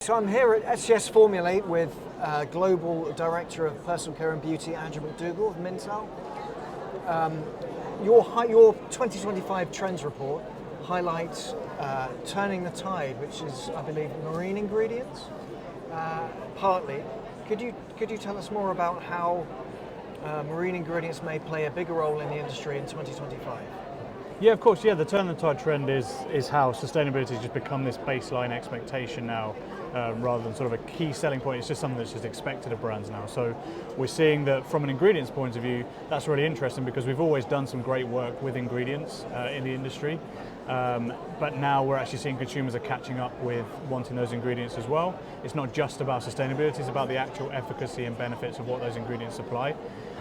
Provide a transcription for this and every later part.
So I'm here at SCS Formulate with Global Director of Personal Care and Beauty, Andrew McDougall of Mintel. Your 2025 Trends Report highlights turning the tide, which is, I believe, marine ingredients, partly. Could you tell us more about how marine ingredients may play a bigger role in the industry in 2025? Yeah, of course. Yeah, the turn the tide trend is how sustainability has just become this baseline expectation now, rather than sort of a key selling point. It's just something that's just expected of brands now. So we're seeing that from an ingredients point of view, that's really interesting because we've always done some great work with ingredients in the industry, but now we're actually seeing consumers are catching up with wanting those ingredients as well. It's not just about sustainability; it's about the actual efficacy and benefits of what those ingredients supply.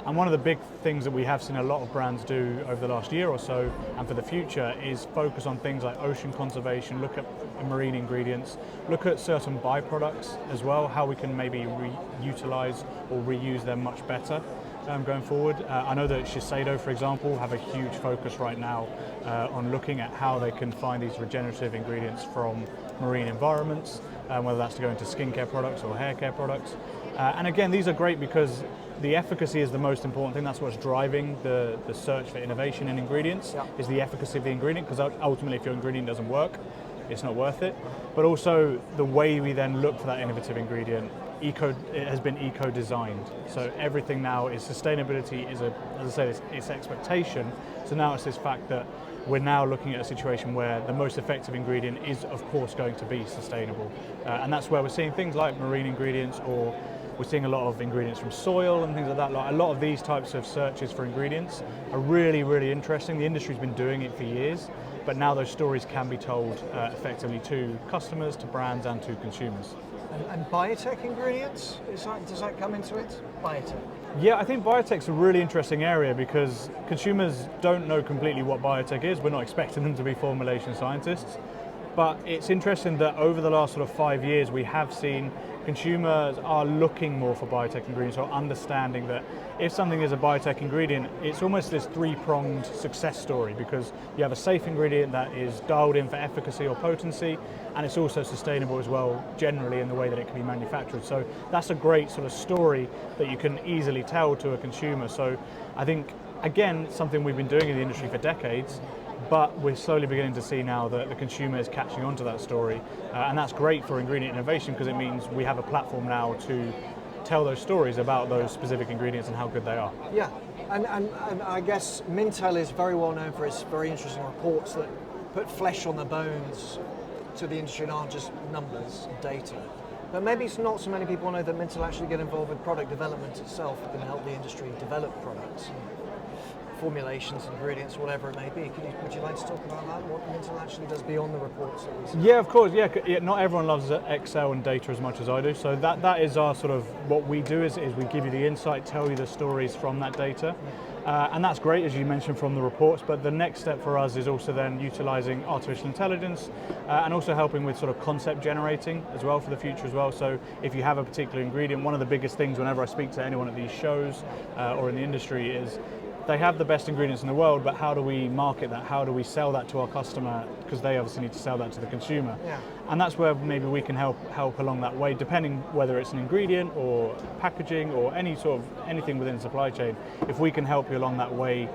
And one of the big things that we have seen a lot of brands do over the last year or so, and for the future, is focus on things like ocean conservation, look at marine ingredients, look at certain byproducts as well, how we can maybe reutilize or reuse them much better going forward. I know that Shiseido, for example, have a huge focus right now on looking at how they can find these regenerative ingredients from marine environments, whether that's to go into skincare products or hair care products. And again, these are great because the efficacy is the most important thing. That's what's driving the search for innovation in ingredients, is the efficacy of the ingredient, because ultimately if your ingredient doesn't work, it's not worth it. But also the way we then look for that innovative ingredient, it has been eco-designed. So everything now is sustainability is, as I say, it's expectation. So now it's this fact that we're now looking at a situation where the most effective ingredient is of course going to be sustainable. And that's where we're seeing things like marine ingredients, or we're seeing a lot of ingredients from soil and things like that. Like a lot of these types of searches for ingredients are really, really interesting. The industry's been doing it for years, but now those stories can be told effectively to customers, to brands, and to consumers. And biotech ingredients, does that come into it? Biotech? Yeah, I think biotech's a really interesting area because consumers don't know completely what biotech is. We're not expecting them to be formulation scientists. But it's interesting that over the last sort of 5 years, we have seen consumers are looking more for biotech ingredients, or understanding that if something is a biotech ingredient, it's almost this three-pronged success story, because you have a safe ingredient that is dialed in for efficacy or potency, and it's also sustainable as well, generally in the way that it can be manufactured. So that's a great sort of story that you can easily tell to a consumer. So I think, again, something we've been doing in the industry for decades, but we're slowly beginning to see now that the consumer is catching on to that story. And that's great for ingredient innovation because it means we have a platform now to tell those stories about those specific ingredients and how good they are. Yeah, and I guess Mintel is very well known for its very interesting reports that put flesh on the bones to the industry and aren't just numbers and data. But maybe it's not so many people know that Mintel actually get involved with product development itself and help the industry develop products. Formulations, ingredients, whatever it may be. Would you like to talk about that? What Mintel actually does beyond the reports that we see? Yeah, of course. Yeah, not everyone loves Excel and data as much as I do. So that is our sort of what we do is we give you the insight, tell you the stories from that data, and that's great, as you mentioned, from the reports. But the next step for us is also then utilising artificial intelligence and also helping with sort of concept generating as well for the future as well. So if you have a particular ingredient, one of the biggest things whenever I speak to anyone at these shows or in the industry is, they have the best ingredients in the world, but how do we market that? How do we sell that to our customer? Because they obviously need to sell that to the consumer. Yeah. And that's where maybe we can help along that way, depending whether it's an ingredient or packaging or anything within the supply chain. If we can help you along that way,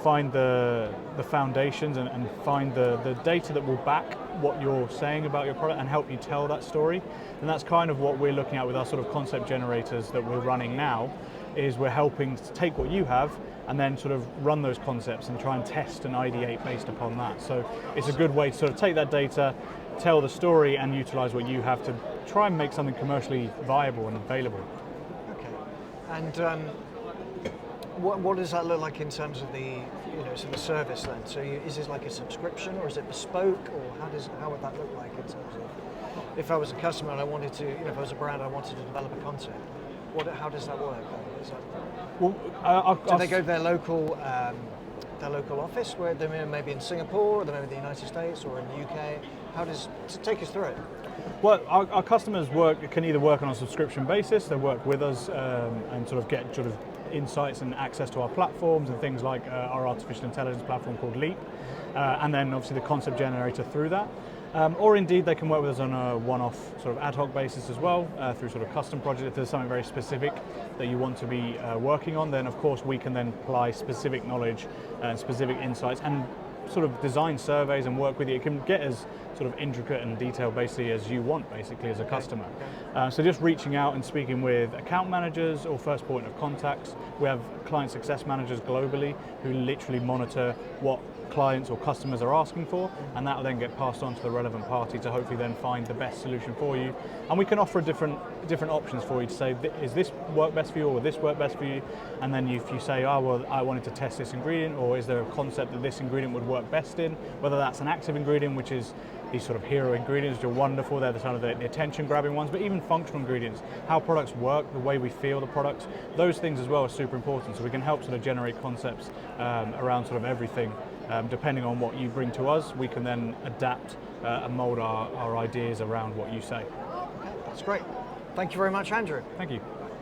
find the foundations and find the data that will back what you're saying about your product and help you tell that story. And that's kind of what we're looking at with our sort of concept generators that we're running now, is we're helping to take what you have and then sort of run those concepts and try and test and ideate based upon that. So it's a good way to sort of take that data, tell the story, and utilize what you have to try and make something commercially viable and available. Okay. And what does that look like in terms of the sort of service then? So is this like a subscription, or is it bespoke, or how would that look like in terms of if I was a customer and I wanted to, if I was a brand, I wanted to develop a concept? How does that work? Well, do they go to their local office, where they're maybe in Singapore, or they're maybe in the United States, or in the UK? Take us through it. Well, our customers can either work on a subscription basis, they work with us and sort of get sort of insights and access to our platforms and things like our artificial intelligence platform called Leap, and then obviously the concept generator through that. Or indeed they can work with us on a one-off sort of ad hoc basis as well, through sort of custom projects. If there's something very specific that you want to be working on, then of course we can then apply specific knowledge and specific insights and sort of design surveys and work with you. It can get as sort of intricate and detailed basically as you want basically as a customer. So just reaching out and speaking with account managers or first point of contacts. We have client success managers globally who literally monitor what clients or customers are asking for, and that will then get passed on to the relevant party to hopefully then find the best solution for you. And we can offer different options for you to say, is this work best for you or will this work best for you? And then if you say, oh well, I wanted to test this ingredient, or is there a concept that this ingredient would work best in, whether that's an active ingredient, which is these sort of hero ingredients, which are wonderful, they're the kind of the attention grabbing ones, but even functional ingredients, how products work, the way we feel the products, those things as well are super important. So we can help sort of generate concepts around sort of everything. Depending on what you bring to us, we can then adapt and mould our ideas around what you say. That's great. Thank you very much, Andrew. Thank you.